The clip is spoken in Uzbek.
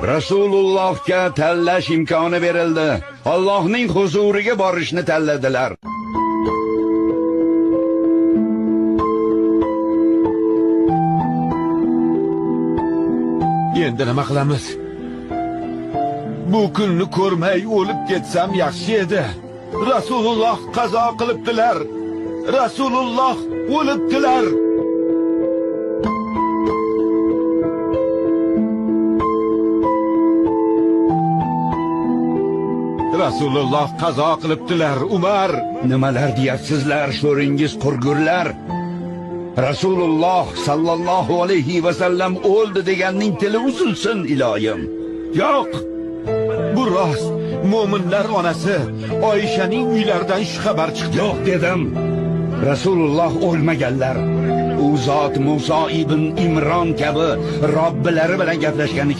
Rasulullohga tanlash imkoni berildi. Allohning huzuriga borishni tanladilar. Endi nima qilamiz? Bu kunni ko'rmay o'lib ketsam yaxshi edi. Rasululloh qazo qilibdilar. Rasululloh o'libdilar. Rasululloh qazo qilibdilar, Umar. Nimalar deyapsizlar, sho'ringiz qurgurlar? Rasululloh sallallohu alayhi va sallam o'ldi deganning tili uzilsin iloyim. Yo'q. Bu rost. Mo'minlar onasi Oyshaning uylaridan shu xabar chiqdi. Yo'q dedim. Rasululloh o'lmaganlar. U zot Musa ibn Imron kabi Robbilari bilan gaplashgan